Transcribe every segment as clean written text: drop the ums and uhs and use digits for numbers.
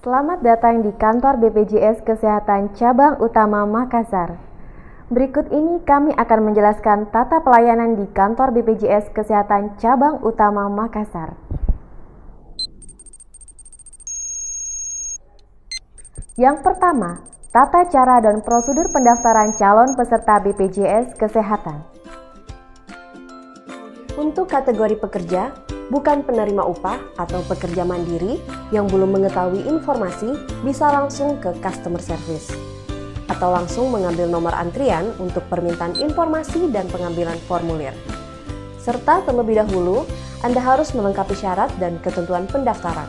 Selamat datang di kantor BPJS Kesehatan Cabang Utama Makassar. Berikut ini kami akan menjelaskan tata pelayanan di kantor BPJS Kesehatan Cabang Utama Makassar. Yang pertama, tata cara dan prosedur pendaftaran calon peserta BPJS Kesehatan. Untuk kategori pekerja, bukan penerima upah atau pekerja mandiri yang belum mengetahui informasi bisa langsung ke customer service atau langsung mengambil nomor antrian untuk permintaan informasi dan pengambilan formulir. Serta terlebih dahulu, Anda harus melengkapi syarat dan ketentuan pendaftaran.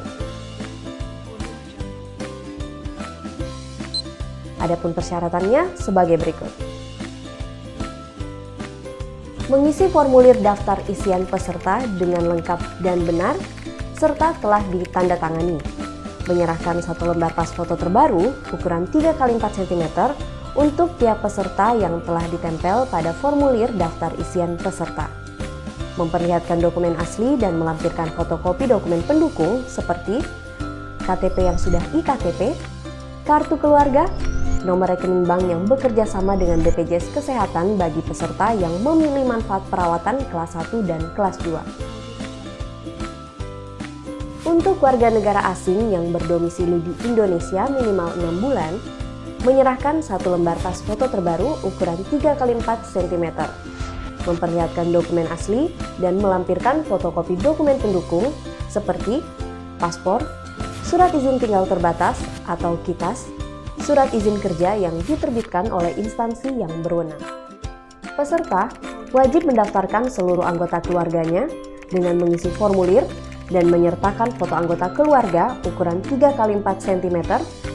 Adapun persyaratannya sebagai berikut. Mengisi formulir daftar isian peserta dengan lengkap dan benar, serta telah ditandatangani. Menyerahkan satu lembar pas foto terbaru ukuran 3x4 cm untuk tiap peserta yang telah ditempel pada formulir daftar isian peserta. Memperlihatkan dokumen asli dan melampirkan fotokopi dokumen pendukung seperti KTP yang sudah iKTP, kartu keluarga, nomor rekening bank yang bekerja sama dengan BPJS Kesehatan bagi peserta yang memilih manfaat perawatan kelas 1 dan kelas 2. Untuk warga negara asing yang berdomisili di Indonesia minimal 6 bulan, menyerahkan satu lembar pas foto terbaru ukuran 3x4 cm, memperlihatkan dokumen asli dan melampirkan fotokopi dokumen pendukung seperti paspor, surat izin tinggal terbatas atau KITAS, surat izin kerja yang diterbitkan oleh instansi yang berwenang. Peserta wajib mendaftarkan seluruh anggota keluarganya dengan mengisi formulir dan menyertakan foto anggota keluarga ukuran 3x4 cm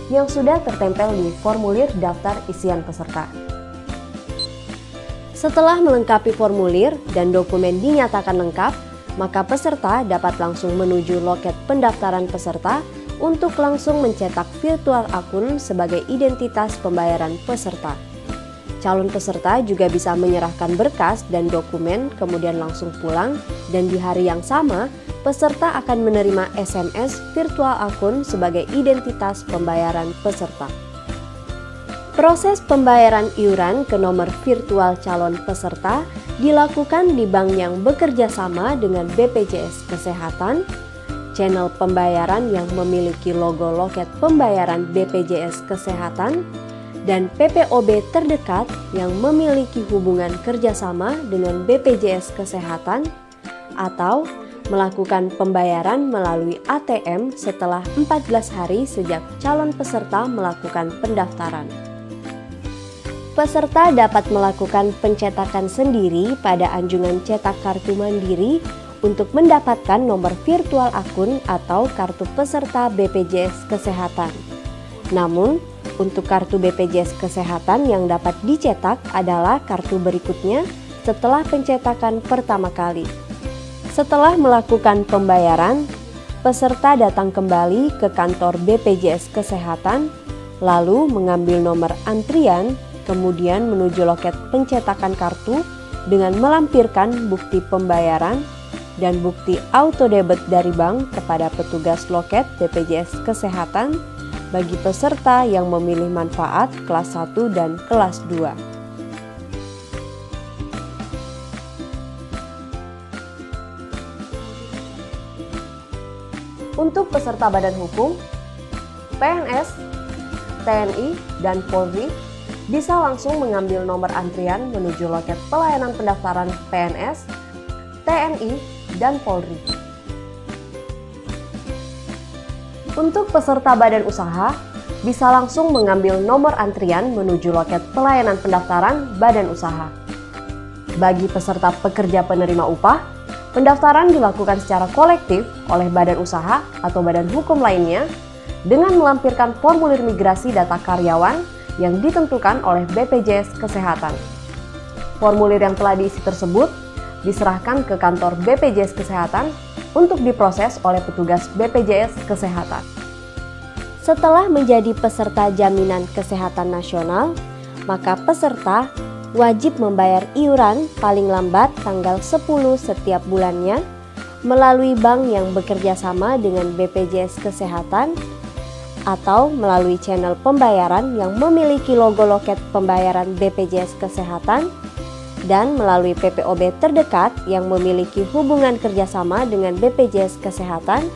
yang sudah tertempel di formulir daftar isian peserta. Setelah melengkapi formulir dan dokumen dinyatakan lengkap, maka peserta dapat langsung menuju loket pendaftaran peserta untuk langsung mencetak virtual akun sebagai identitas pembayaran peserta. Calon peserta juga bisa menyerahkan berkas dan dokumen kemudian langsung pulang, dan di hari yang sama, peserta akan menerima SMS virtual akun sebagai identitas pembayaran peserta. Proses pembayaran iuran ke nomor virtual calon peserta dilakukan di bank yang bekerja sama dengan BPJS Kesehatan, channel pembayaran yang memiliki logo loket pembayaran BPJS Kesehatan, dan PPOB terdekat yang memiliki hubungan kerjasama dengan BPJS Kesehatan, atau melakukan pembayaran melalui ATM setelah 14 hari sejak calon peserta melakukan pendaftaran. Peserta dapat melakukan pencetakan sendiri pada anjungan cetak kartu mandiri untuk mendapatkan nomor virtual akun atau kartu peserta BPJS Kesehatan. Namun, untuk kartu BPJS Kesehatan yang dapat dicetak adalah kartu berikutnya setelah pencetakan pertama kali. Setelah melakukan pembayaran, peserta datang kembali ke kantor BPJS Kesehatan, lalu mengambil nomor antrian, kemudian menuju loket pencetakan kartu dengan melampirkan bukti pembayaran dan bukti auto debit dari bank kepada petugas loket BPJS Kesehatan bagi peserta yang memilih manfaat kelas 1 dan kelas 2. Untuk peserta badan hukum, PNS, TNI, dan Polri bisa langsung mengambil nomor antrian menuju loket pelayanan pendaftaran PNS, TNI, dan Polri. Untuk peserta badan usaha, bisa langsung mengambil nomor antrian menuju loket pelayanan pendaftaran badan usaha. Bagi peserta pekerja penerima upah, pendaftaran dilakukan secara kolektif oleh badan usaha atau badan hukum lainnya dengan melampirkan formulir migrasi data karyawan yang ditentukan oleh BPJS Kesehatan. Formulir yang telah diisi tersebut diserahkan ke kantor BPJS Kesehatan untuk diproses oleh petugas BPJS Kesehatan. Setelah menjadi peserta jaminan kesehatan nasional, maka peserta wajib membayar iuran paling lambat tanggal 10 setiap bulannya melalui bank yang bekerja sama dengan BPJS Kesehatan atau melalui channel pembayaran yang memiliki logo loket pembayaran BPJS Kesehatan, dan melalui PPOB terdekat yang memiliki hubungan kerjasama dengan BPJS Kesehatan,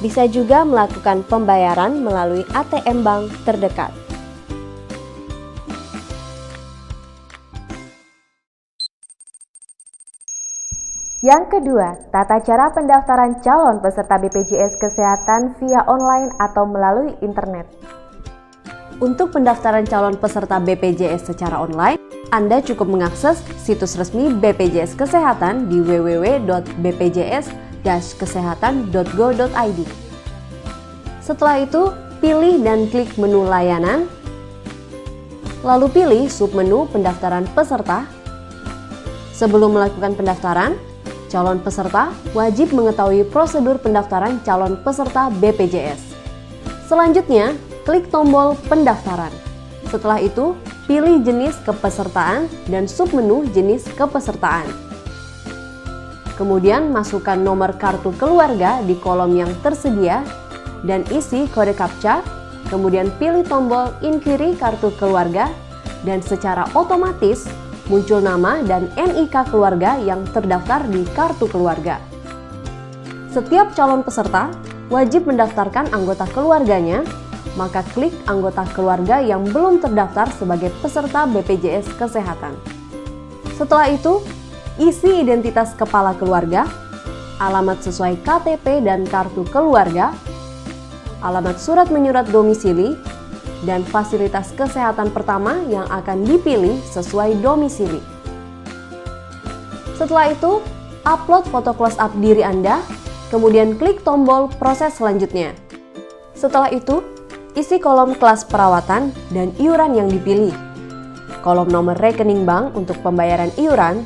bisa juga melakukan pembayaran melalui ATM Bank terdekat. Yang kedua, tata cara pendaftaran calon peserta BPJS Kesehatan via online atau melalui internet. Untuk pendaftaran calon peserta BPJS secara online, Anda cukup mengakses situs resmi BPJS Kesehatan di www.bpjs-kesehatan.go.id. Setelah itu, pilih dan klik menu layanan, lalu pilih submenu pendaftaran peserta. Sebelum melakukan pendaftaran, calon peserta wajib mengetahui prosedur pendaftaran calon peserta BPJS. Selanjutnya, klik tombol pendaftaran. Setelah itu, pilih jenis kepesertaan dan submenu jenis kepesertaan. Kemudian, masukkan nomor kartu keluarga di kolom yang tersedia dan isi kode CAPTCHA. Kemudian pilih tombol inquiry kartu keluarga dan secara otomatis muncul nama dan NIK keluarga yang terdaftar di kartu keluarga. Setiap calon peserta wajib mendaftarkan anggota keluarganya, maka klik anggota keluarga yang belum terdaftar sebagai peserta BPJS Kesehatan. Setelah itu, isi identitas kepala keluarga, alamat sesuai KTP dan kartu keluarga, alamat surat menyurat domisili, dan fasilitas kesehatan pertama yang akan dipilih sesuai domisili. Setelah itu, upload foto close up diri Anda, kemudian klik tombol proses selanjutnya. Setelah itu, isi kolom kelas perawatan dan iuran yang dipilih, kolom nomor rekening bank untuk pembayaran iuran,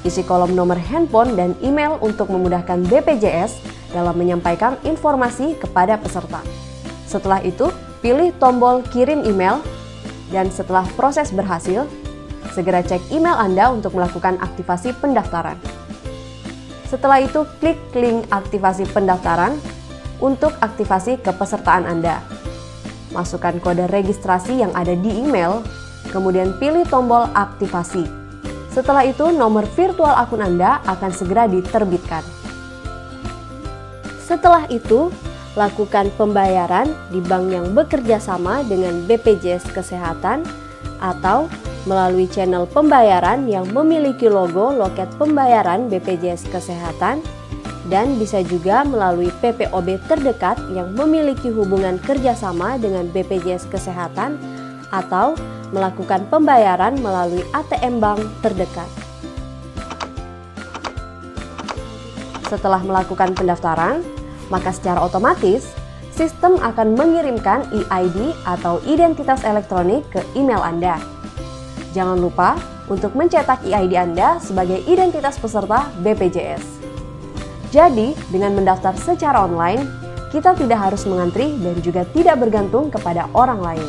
isi kolom nomor handphone dan email untuk memudahkan BPJS dalam menyampaikan informasi kepada peserta. Setelah itu, pilih tombol kirim email, dan setelah proses berhasil, segera cek email Anda untuk melakukan aktivasi pendaftaran. Setelah itu, klik link aktivasi pendaftaran untuk aktivasi kepesertaan Anda. Masukkan kode registrasi yang ada di email, kemudian pilih tombol aktivasi. Setelah itu, nomor virtual akun Anda akan segera diterbitkan. Setelah itu, lakukan pembayaran di bank yang bekerja sama dengan BPJS Kesehatan atau melalui channel pembayaran yang memiliki logo loket pembayaran BPJS Kesehatan, dan bisa juga melalui PPOB terdekat yang memiliki hubungan kerjasama dengan BPJS Kesehatan atau melakukan pembayaran melalui ATM Bank terdekat. Setelah melakukan pendaftaran, maka secara otomatis sistem akan mengirimkan eID atau identitas elektronik ke email Anda. Jangan lupa untuk mencetak eID Anda sebagai identitas peserta BPJS. Jadi, dengan mendaftar secara online, kita tidak harus mengantri dan juga tidak bergantung kepada orang lain.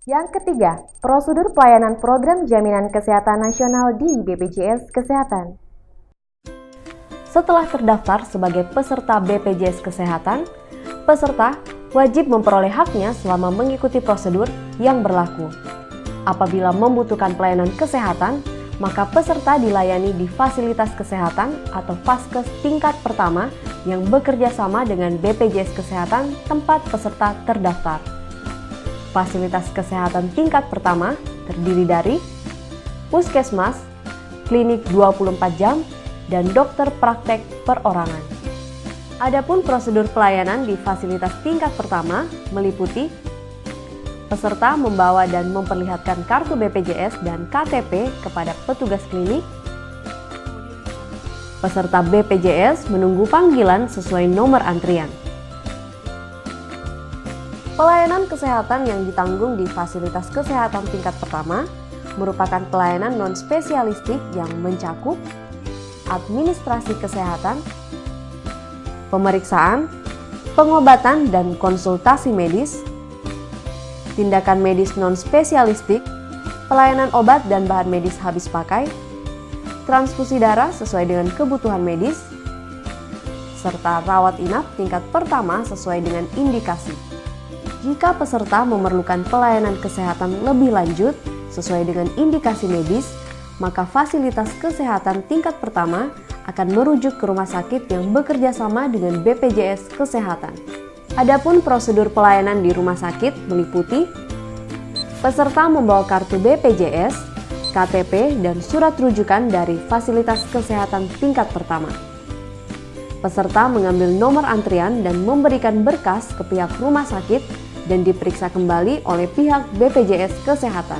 Yang ketiga, prosedur pelayanan program jaminan kesehatan nasional di BPJS Kesehatan. Setelah terdaftar sebagai peserta BPJS Kesehatan, peserta wajib memperoleh haknya selama mengikuti prosedur yang berlaku. Apabila membutuhkan pelayanan kesehatan, maka peserta dilayani di fasilitas kesehatan atau Faskes tingkat pertama yang bekerja sama dengan BPJS Kesehatan tempat peserta terdaftar. Fasilitas kesehatan tingkat pertama terdiri dari puskesmas, klinik 24 jam, dan dokter praktek perorangan. Adapun prosedur pelayanan di fasilitas tingkat pertama meliputi peserta membawa dan memperlihatkan kartu BPJS dan KTP kepada petugas klinik. Peserta BPJS menunggu panggilan sesuai nomor antrian. Pelayanan kesehatan yang ditanggung di fasilitas kesehatan tingkat pertama merupakan pelayanan non-spesialistik yang mencakup administrasi kesehatan, pemeriksaan, pengobatan dan konsultasi medis, tindakan medis non-spesialistik, pelayanan obat dan bahan medis habis pakai, transfusi darah sesuai dengan kebutuhan medis, peserta rawat inap tingkat pertama sesuai dengan indikasi. Jika peserta memerlukan pelayanan kesehatan lebih lanjut sesuai dengan indikasi medis, maka fasilitas kesehatan tingkat pertama akan merujuk ke rumah sakit yang bekerja sama dengan BPJS Kesehatan. Adapun prosedur pelayanan di rumah sakit meliputi peserta membawa kartu BPJS, KTP, dan surat rujukan dari fasilitas kesehatan tingkat pertama. Peserta mengambil nomor antrian dan memberikan berkas ke pihak rumah sakit dan diperiksa kembali oleh pihak BPJS Kesehatan.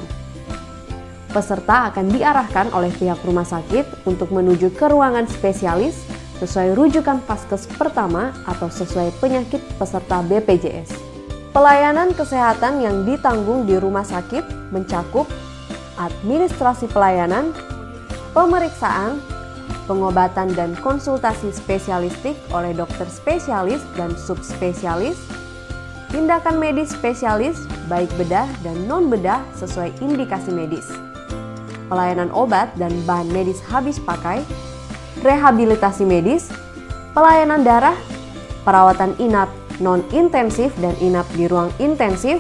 Peserta akan diarahkan oleh pihak rumah sakit untuk menuju ke ruangan spesialis sesuai rujukan Paskes pertama atau sesuai penyakit peserta BPJS. Pelayanan kesehatan yang ditanggung di rumah sakit mencakup administrasi pelayanan, pemeriksaan, pengobatan dan konsultasi spesialistik oleh dokter spesialis dan subspesialis, tindakan medis spesialis baik bedah dan non-bedah sesuai indikasi medis, pelayanan obat dan bahan medis habis pakai, rehabilitasi medis, pelayanan darah, perawatan inap non-intensif dan inap di ruang intensif,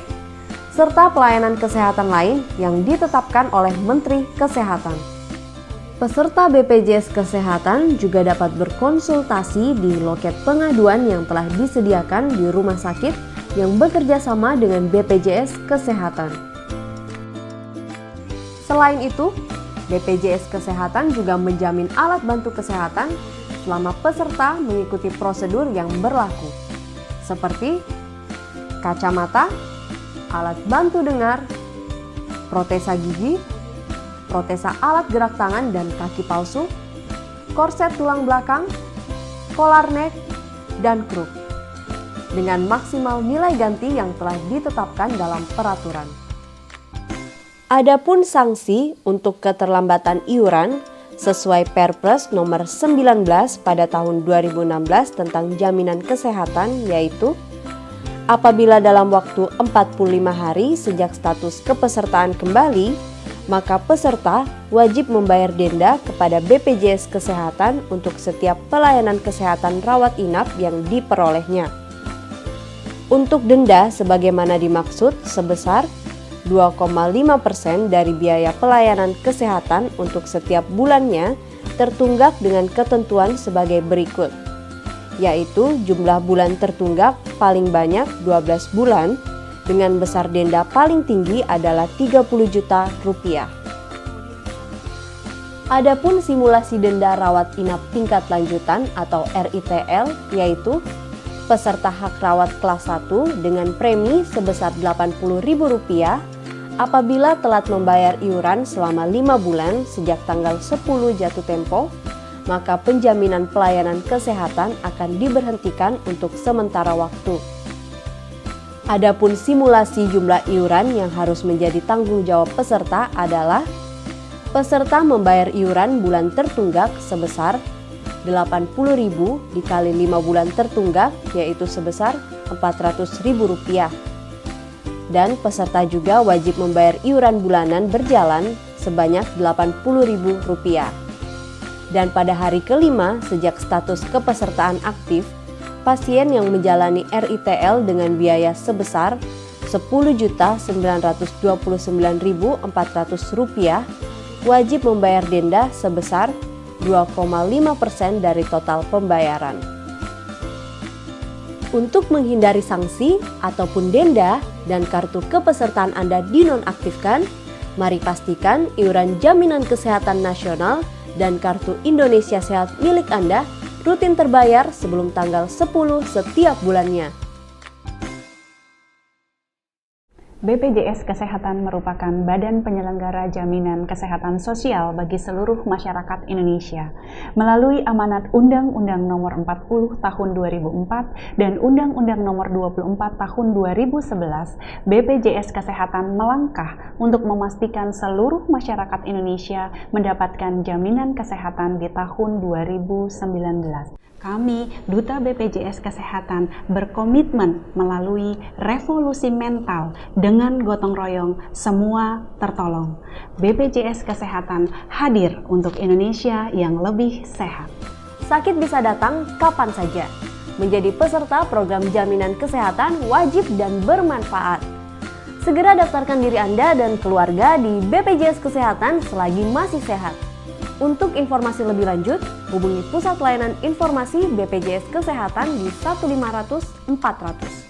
serta pelayanan kesehatan lain yang ditetapkan oleh Menteri Kesehatan. Peserta BPJS Kesehatan juga dapat berkonsultasi di loket pengaduan yang telah disediakan di rumah sakit yang bekerja sama dengan BPJS Kesehatan. Selain itu, BPJS Kesehatan juga menjamin alat bantu kesehatan selama peserta mengikuti prosedur yang berlaku, seperti kacamata, alat bantu dengar, protesa gigi, protesa alat gerak tangan dan kaki palsu, korset tulang belakang, kolar neck, dan kruk, dengan maksimal nilai ganti yang telah ditetapkan dalam peraturan. Adapun sanksi untuk keterlambatan iuran sesuai Perpres nomor 19 pada tahun 2016 tentang jaminan kesehatan, yaitu apabila dalam waktu 45 hari sejak status kepesertaan kembali, maka peserta wajib membayar denda kepada BPJS Kesehatan untuk setiap pelayanan kesehatan rawat inap yang diperolehnya. Untuk denda sebagaimana dimaksud sebesar 2,5% dari biaya pelayanan kesehatan untuk setiap bulannya tertunggak dengan ketentuan sebagai berikut, yaitu jumlah bulan tertunggak paling banyak 12 bulan dengan besar denda paling tinggi adalah 30 juta rupiah. Adapun simulasi denda rawat inap tingkat lanjutan atau RITL, yaitu peserta hak rawat kelas 1 dengan premi sebesar Rp80.000 apabila telat membayar iuran selama 5 bulan sejak tanggal 10 jatuh tempo, maka penjaminan pelayanan kesehatan akan diberhentikan untuk sementara waktu. Adapun simulasi jumlah iuran yang harus menjadi tanggung jawab peserta adalah peserta membayar iuran bulan tertunggak sebesar Rp80.000 dikali 5 bulan tertunggak, yaitu sebesar Rp400.000. Dan peserta juga wajib membayar iuran bulanan berjalan sebanyak Rp80.000. Dan pada hari kelima sejak status kepesertaan aktif, pasien yang menjalani RITL dengan biaya sebesar Rp10.929.400 wajib membayar denda sebesar 2,5% dari total pembayaran. Untuk menghindari sanksi ataupun denda dan kartu kepesertaan Anda dinonaktifkan, mari pastikan iuran jaminan kesehatan nasional dan kartu Indonesia Sehat milik Anda rutin terbayar sebelum tanggal 10 setiap bulannya. BPJS Kesehatan merupakan badan penyelenggara jaminan kesehatan sosial bagi seluruh masyarakat Indonesia. Melalui amanat Undang-Undang Nomor 40 Tahun 2004 dan Undang-Undang Nomor 24 Tahun 2011, BPJS Kesehatan melangkah untuk memastikan seluruh masyarakat Indonesia mendapatkan jaminan kesehatan di tahun 2019. Kami, Duta BPJS Kesehatan, berkomitmen melalui revolusi mental dengan gotong royong semua tertolong. BPJS Kesehatan hadir untuk Indonesia yang lebih sehat. Sakit bisa datang kapan saja. Menjadi peserta program jaminan kesehatan wajib dan bermanfaat. Segera daftarkan diri Anda dan keluarga di BPJS Kesehatan selagi masih sehat. Untuk informasi lebih lanjut, hubungi Pusat Layanan Informasi BPJS Kesehatan di 1500 400.